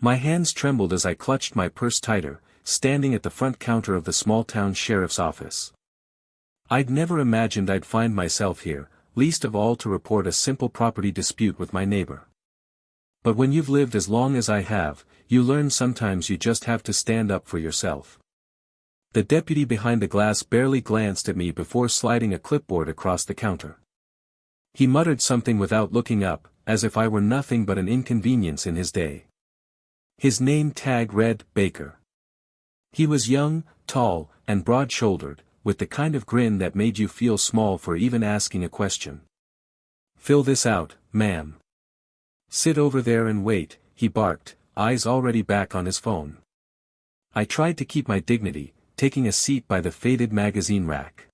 My hands trembled as I clutched my purse tighter, standing at the front counter of the small-town sheriff's office. I'd never imagined I'd find myself here, least of all to report a simple property dispute with my neighbor. But when you've lived as long as I have, you learn sometimes you just have to stand up for yourself. The deputy behind the glass barely glanced at me before sliding a clipboard across the counter. He muttered something without looking up, as if I were nothing but an inconvenience in his day. His name tag read Baker. He was young, tall, and broad-shouldered, with the kind of grin that made you feel small for even asking a question. "Fill this out, ma'am." "Sit over there and wait," he barked, eyes already back on his phone. I tried to keep my dignity, taking a seat by the faded magazine rack.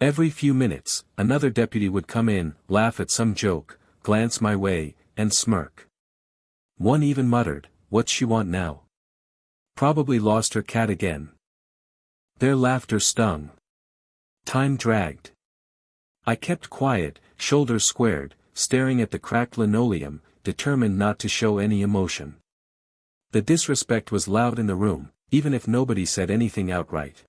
Every few minutes, another deputy would come in, laugh at some joke, glance my way, and smirk. One even muttered, "What's she want now? Probably lost her cat again." Their laughter stung. Time dragged. I kept quiet, shoulders squared, staring at the cracked linoleum, determined not to show any emotion. The disrespect was loud in the room, even if nobody said anything outright.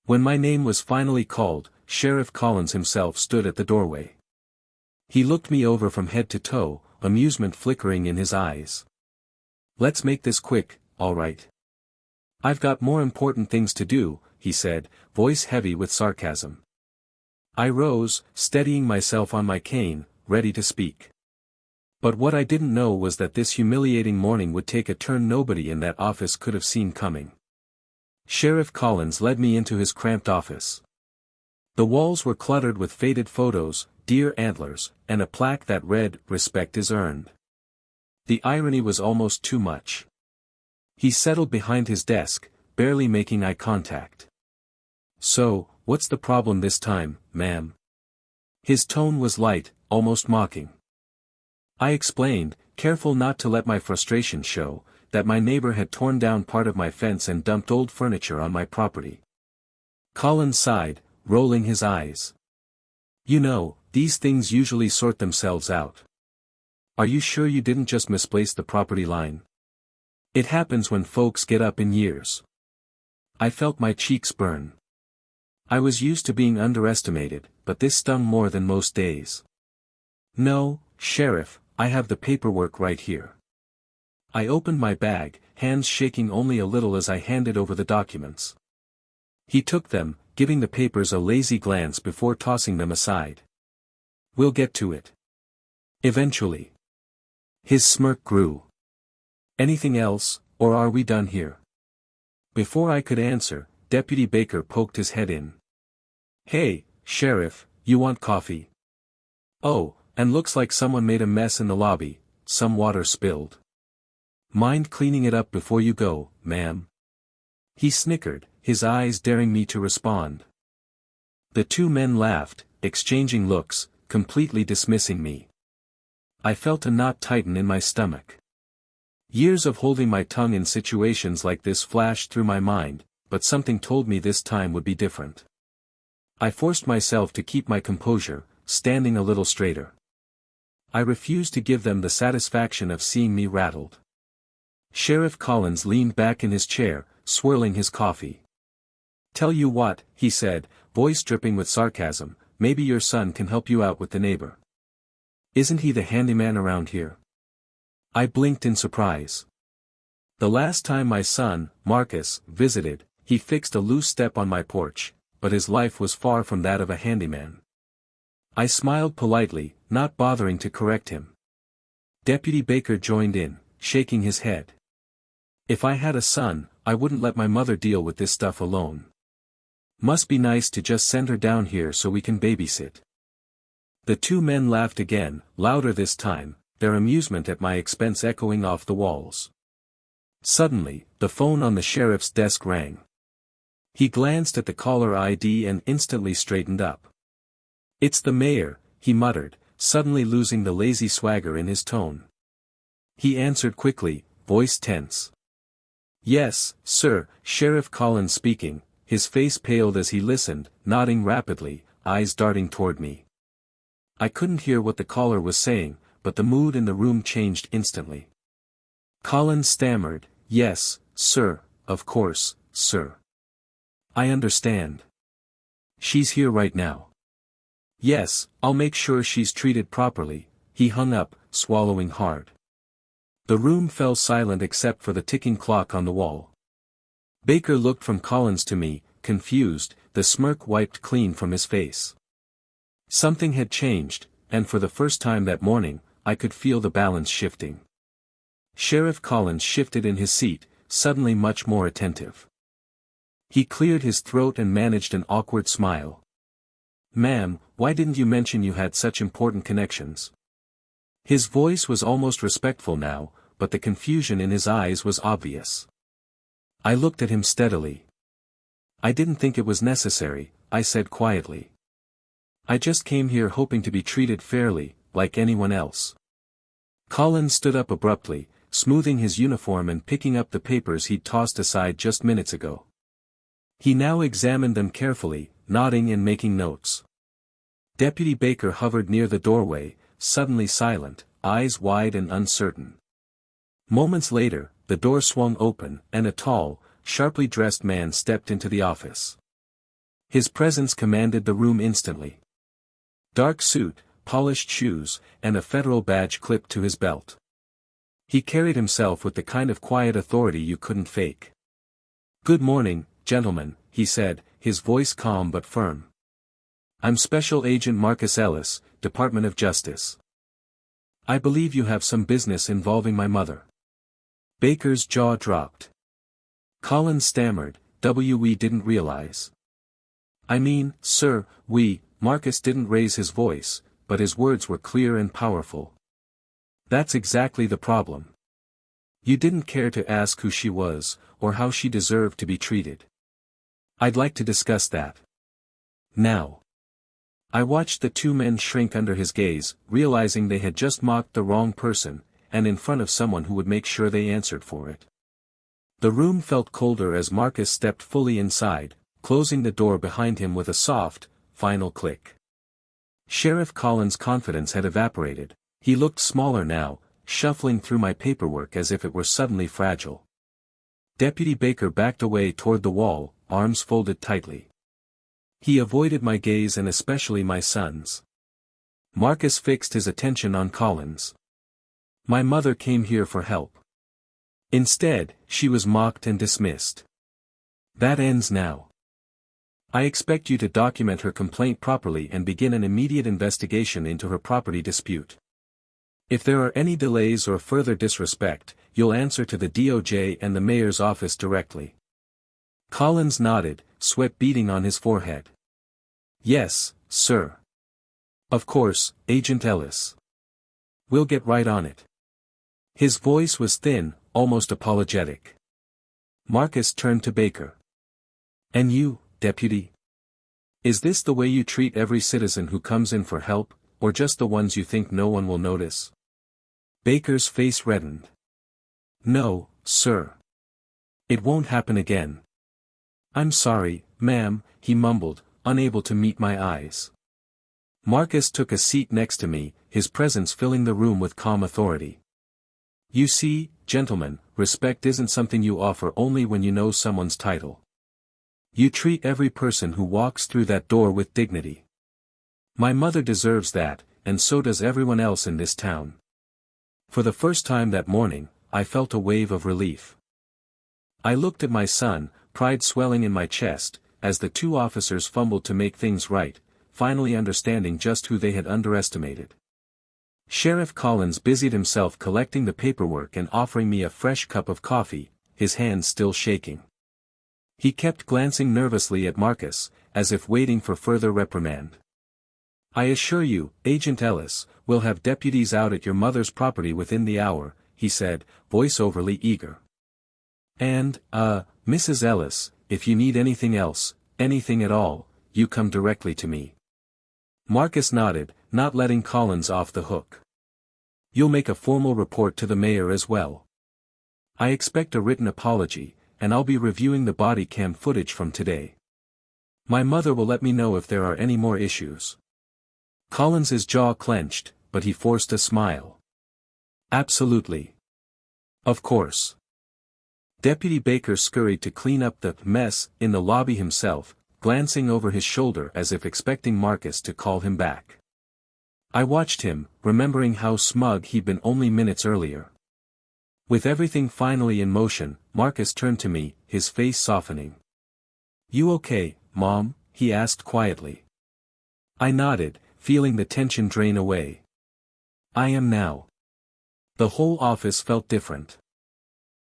When my name was finally called, Sheriff Collins himself stood at the doorway. He looked me over from head to toe, amusement flickering in his eyes. "Let's make this quick, all right? I've got more important things to do," he said, voice heavy with sarcasm. I rose, steadying myself on my cane, ready to speak. But what I didn't know was that this humiliating morning would take a turn nobody in that office could have seen coming. Sheriff Collins led me into his cramped office. The walls were cluttered with faded photos, deer antlers, and a plaque that read, "Respect is earned." The irony was almost too much. He settled behind his desk, barely making eye contact. "So, what's the problem this time, ma'am?" His tone was light, almost mocking. I explained, careful not to let my frustration show, that my neighbor had torn down part of my fence and dumped old furniture on my property. Collins sighed, rolling his eyes. "You know, these things usually sort themselves out. Are you sure you didn't just misplace the property line? It happens when folks get up in years." I felt my cheeks burn. I was used to being underestimated, but this stung more than most days. "No, Sheriff, I have the paperwork right here." I opened my bag, hands shaking only a little as I handed over the documents. He took them, giving the papers a lazy glance before tossing them aside. "We'll get to it. Eventually." His smirk grew. "Anything else, or are we done here?" Before I could answer, Deputy Baker poked his head in. "Hey, Sheriff, you want coffee? Oh, and looks like someone made a mess in the lobby, some water spilled. Mind cleaning it up before you go, ma'am?" He snickered, his eyes daring me to respond. The two men laughed, exchanging looks, completely dismissing me. I felt a knot tighten in my stomach. Years of holding my tongue in situations like this flashed through my mind, but something told me this time would be different. I forced myself to keep my composure, standing a little straighter. I refused to give them the satisfaction of seeing me rattled. Sheriff Collins leaned back in his chair, swirling his coffee. "Tell you what," he said, voice dripping with sarcasm, "maybe your son can help you out with the neighbor. Isn't he the handyman around here?" I blinked in surprise. The last time my son, Marcus, visited, he fixed a loose step on my porch, but his life was far from that of a handyman. I smiled politely, not bothering to correct him. Deputy Baker joined in, shaking his head. "If I had a son, I wouldn't let my mother deal with this stuff alone. Must be nice to just send her down here so we can babysit." The two men laughed again, louder this time, their amusement at my expense echoing off the walls. Suddenly, the phone on the sheriff's desk rang. He glanced at the caller ID and instantly straightened up. "It's the mayor," he muttered, suddenly losing the lazy swagger in his tone. He answered quickly, voice tense. "Yes, sir, Sheriff Collins speaking," his face paled as he listened, nodding rapidly, eyes darting toward me. I couldn't hear what the caller was saying, but the mood in the room changed instantly. Collins stammered, "Yes, sir, of course, sir. I understand. She's here right now." "Yes, I'll make sure she's treated properly." He hung up, swallowing hard. The room fell silent except for the ticking clock on the wall. Baker looked from Collins to me, confused, the smirk wiped clean from his face. Something had changed, and for the first time that morning, I could feel the balance shifting. Sheriff Collins shifted in his seat, suddenly much more attentive. He cleared his throat and managed an awkward smile. "Ma'am, why didn't you mention you had such important connections?" His voice was almost respectful now, but the confusion in his eyes was obvious. I looked at him steadily. "I didn't think it was necessary," I said quietly. "I just came here hoping to be treated fairly, like anyone else." Collins stood up abruptly, smoothing his uniform and picking up the papers he'd tossed aside just minutes ago. He now examined them carefully, nodding and making notes. Deputy Baker hovered near the doorway, suddenly silent, eyes wide and uncertain. Moments later, the door swung open, and a tall, sharply dressed man stepped into the office. His presence commanded the room instantly. Dark suit, polished shoes, and a federal badge clipped to his belt. He carried himself with the kind of quiet authority you couldn't fake. "Good morning, gentlemen," he said, his voice calm but firm. "I'm Special Agent Marcus Ellis, Department of Justice. I believe you have some business involving my mother." Baker's jaw dropped. Collins stammered, "We didn't realize." "I mean, sir, Marcus didn't raise his voice, but his words were clear and powerful. "That's exactly the problem. You didn't care to ask who she was, or how she deserved to be treated. I'd like to discuss that. Now." I watched the two men shrink under his gaze, realizing they had just mocked the wrong person, and in front of someone who would make sure they answered for it. The room felt colder as Marcus stepped fully inside, closing the door behind him with a soft, final click. Sheriff Collins' confidence had evaporated. He looked smaller now, shuffling through my paperwork as if it were suddenly fragile. Deputy Baker backed away toward the wall, arms folded tightly. He avoided my gaze and especially my son's. Marcus fixed his attention on Collins. "My mother came here for help. Instead, she was mocked and dismissed. That ends now. I expect you to document her complaint properly and begin an immediate investigation into her property dispute. If there are any delays or further disrespect, you'll answer to the DOJ and the mayor's office directly." Collins nodded, sweat beading on his forehead. "Yes, sir. Of course, Agent Ellis. We'll get right on it." His voice was thin, almost apologetic. Marcus turned to Baker. "And you, Deputy? Is this the way you treat every citizen who comes in for help, or just the ones you think no one will notice?" Baker's face reddened. "No, sir. It won't happen again." "I'm sorry, ma'am," he mumbled, unable to meet my eyes. Marcus took a seat next to me, his presence filling the room with calm authority. "You see, gentlemen, respect isn't something you offer only when you know someone's title. You treat every person who walks through that door with dignity. My mother deserves that, and so does everyone else in this town." For the first time that morning, I felt a wave of relief. I looked at my son, pride swelling in my chest, as the two officers fumbled to make things right, finally understanding just who they had underestimated. Sheriff Collins busied himself collecting the paperwork and offering me a fresh cup of coffee, his hands still shaking. He kept glancing nervously at Marcus, as if waiting for further reprimand. "I assure you, Agent Ellis, we'll have deputies out at your mother's property within the hour," he said, voice overly eager. "And, Mrs. Ellis, if you need anything else, anything at all, you come directly to me." Marcus nodded, not letting Collins off the hook. "You'll make a formal report to the mayor as well. I expect a written apology, and I'll be reviewing the body cam footage from today. My mother will let me know if there are any more issues." Collins's jaw clenched, but he forced a smile. "Absolutely. Of course. Deputy Baker scurried to clean up the mess in the lobby himself, glancing over his shoulder as if expecting Marcus to call him back. I watched him, remembering how smug he'd been only minutes earlier. With everything finally in motion, Marcus turned to me, his face softening. "You okay, Mom?" he asked quietly. I nodded, feeling the tension drain away. "I am now." The whole office felt different.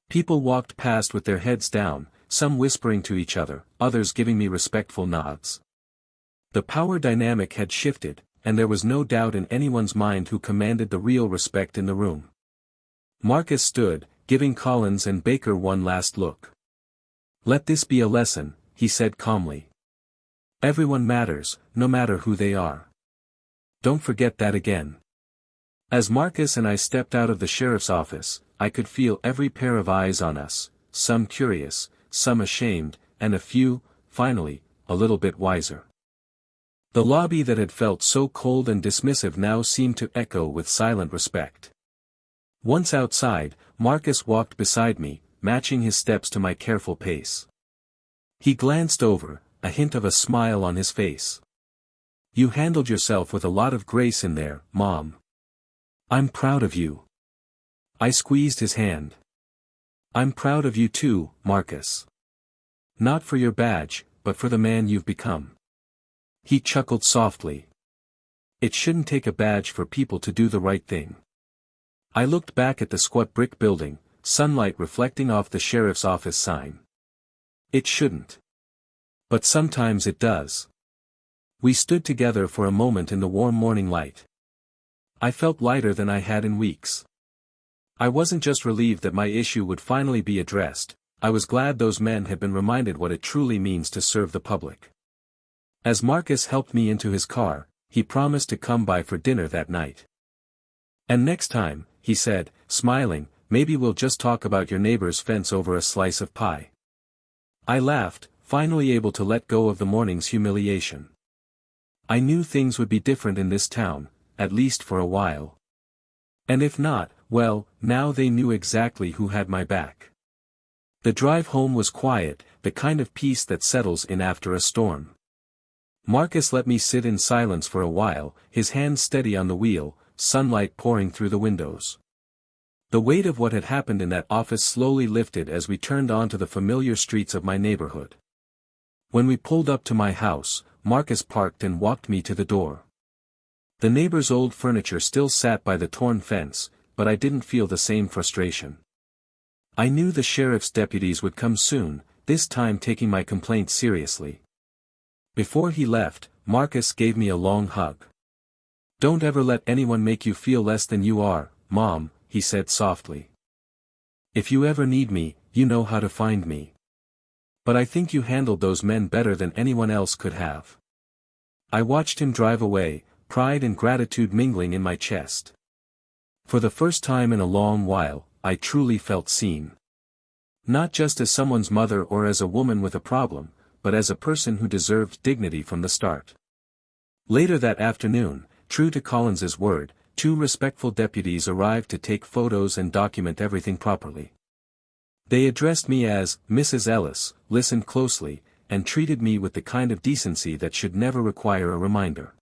People walked past with their heads down, some whispering to each other, others giving me respectful nods. The power dynamic had shifted, and there was no doubt in anyone's mind who commanded the real respect in the room. Marcus stood, giving Collins and Baker one last look. "Let this be a lesson," he said calmly. "Everyone matters, no matter who they are. Don't forget that again." As Marcus and I stepped out of the sheriff's office, I could feel every pair of eyes on us, some curious, some ashamed, and a few, finally, a little bit wiser. The lobby that had felt so cold and dismissive now seemed to echo with silent respect. Once outside, Marcus walked beside me, matching his steps to my careful pace. He glanced over, a hint of a smile on his face. "You handled yourself with a lot of grace in there, Mom. I'm proud of you." I squeezed his hand. "I'm proud of you too, Marcus. Not for your badge, but for the man you've become." He chuckled softly. "It shouldn't take a badge for people to do the right thing." I looked back at the squat brick building, sunlight reflecting off the sheriff's office sign. It shouldn't. But sometimes it does. We stood together for a moment in the warm morning light. I felt lighter than I had in weeks. I wasn't just relieved that my issue would finally be addressed, I was glad those men had been reminded what it truly means to serve the public. As Marcus helped me into his car, he promised to come by for dinner that night. "And next time," he said, smiling, "maybe we'll just talk about your neighbor's fence over a slice of pie." I laughed, finally able to let go of the morning's humiliation. I knew things would be different in this town, at least for a while. And if not, well, now they knew exactly who had my back. The drive home was quiet, the kind of peace that settles in after a storm. Marcus let me sit in silence for a while, his hands steady on the wheel, sunlight pouring through the windows. The weight of what had happened in that office slowly lifted as we turned onto the familiar streets of my neighborhood. When we pulled up to my house, Marcus parked and walked me to the door. The neighbor's old furniture still sat by the torn fence, but I didn't feel the same frustration. I knew the sheriff's deputies would come soon, this time taking my complaint seriously. Before he left, Marcus gave me a long hug. "Don't ever let anyone make you feel less than you are, Mom," he said softly. "If you ever need me, you know how to find me. But I think you handled those men better than anyone else could have." I watched him drive away, pride and gratitude mingling in my chest. For the first time in a long while, I truly felt seen. Not just as someone's mother or as a woman with a problem, but as a person who deserved dignity from the start. Later that afternoon, true to Collins's word, 2 respectful deputies arrived to take photos and document everything properly. They addressed me as Mrs. Ellis, listened closely, and treated me with the kind of decency that should never require a reminder.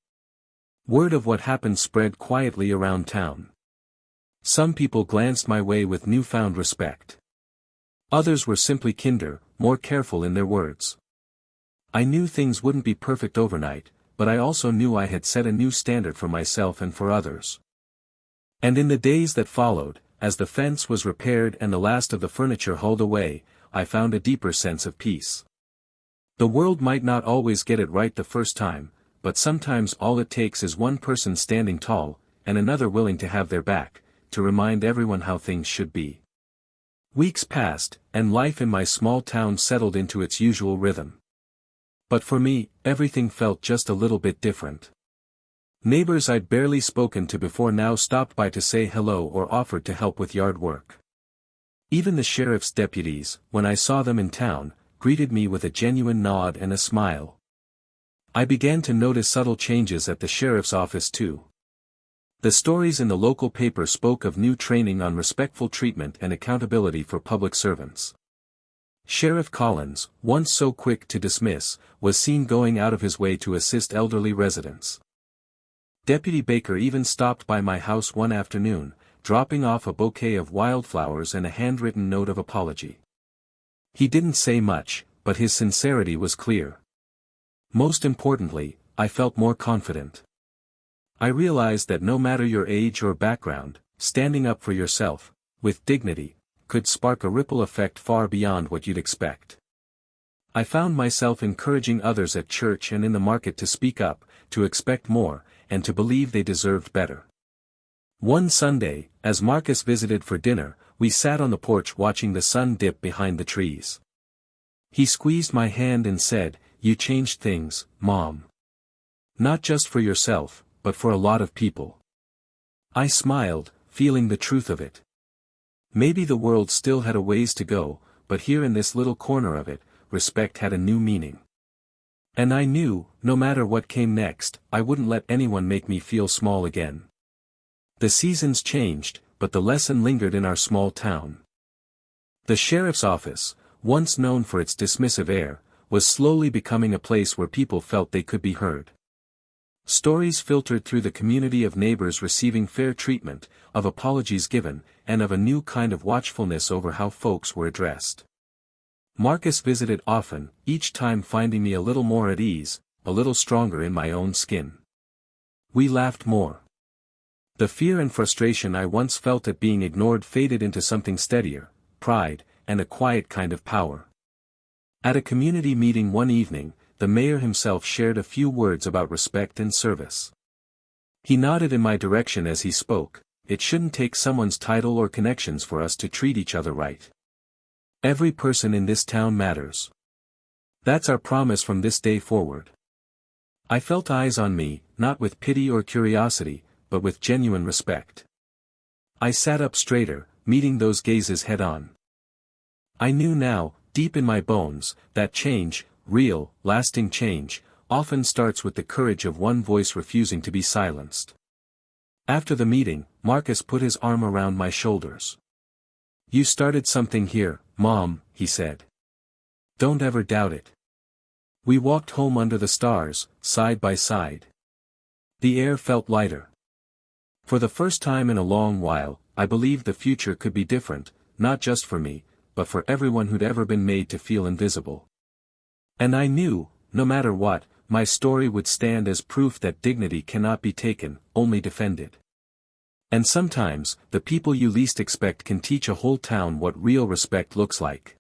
Word of what happened spread quietly around town. Some people glanced my way with newfound respect. Others were simply kinder, more careful in their words. I knew things wouldn't be perfect overnight, but I also knew I had set a new standard for myself and for others. And in the days that followed, as the fence was repaired and the last of the furniture hauled away, I found a deeper sense of peace. The world might not always get it right the first time, but sometimes all it takes is one person standing tall, and another willing to have their back, to remind everyone how things should be. Weeks passed, and life in my small town settled into its usual rhythm. But for me, everything felt just a little bit different. Neighbors I'd barely spoken to before now stopped by to say hello or offered to help with yard work. Even the sheriff's deputies, when I saw them in town, greeted me with a genuine nod and a smile. I began to notice subtle changes at the sheriff's office too. The stories in the local paper spoke of new training on respectful treatment and accountability for public servants. Sheriff Collins, once so quick to dismiss, was seen going out of his way to assist elderly residents. Deputy Baker even stopped by my house one afternoon, dropping off a bouquet of wildflowers and a handwritten note of apology. He didn't say much, but his sincerity was clear. Most importantly, I felt more confident. I realized that no matter your age or background, standing up for yourself, with dignity, could spark a ripple effect far beyond what you'd expect. I found myself encouraging others at church and in the market to speak up, to expect more, and to believe they deserved better. One Sunday, as Marcus visited for dinner, we sat on the porch watching the sun dip behind the trees. He squeezed my hand and said, "You changed things, Mom. Not just for yourself, but for a lot of people." I smiled, feeling the truth of it. Maybe the world still had a ways to go, but here in this little corner of it, respect had a new meaning. And I knew, no matter what came next, I wouldn't let anyone make me feel small again. The seasons changed, but the lesson lingered in our small town. The sheriff's office, once known for its dismissive air, was slowly becoming a place where people felt they could be heard. Stories filtered through the community of neighbors receiving fair treatment, of apologies given, and of a new kind of watchfulness over how folks were addressed. Marcus visited often, each time finding me a little more at ease, a little stronger in my own skin. We laughed more. The fear and frustration I once felt at being ignored faded into something steadier, pride, and a quiet kind of power. At a community meeting one evening, the mayor himself shared a few words about respect and service. He nodded in my direction as he spoke. It shouldn't take someone's title or connections for us to treat each other right. Every person in this town matters. That's our promise from this day forward. I felt eyes on me, not with pity or curiosity, but with genuine respect. I sat up straighter, meeting those gazes head-on. I knew now, deep in my bones, that change, real, lasting change, often starts with the courage of one voice refusing to be silenced. After the meeting, Marcus put his arm around my shoulders. "You started something here, Mom," he said. "Don't ever doubt it." We walked home under the stars, side by side. The air felt lighter. For the first time in a long while, I believed the future could be different, not just for me, but for everyone who'd ever been made to feel invisible. And I knew, no matter what, my story would stand as proof that dignity cannot be taken, only defended. And sometimes, the people you least expect can teach a whole town what real respect looks like.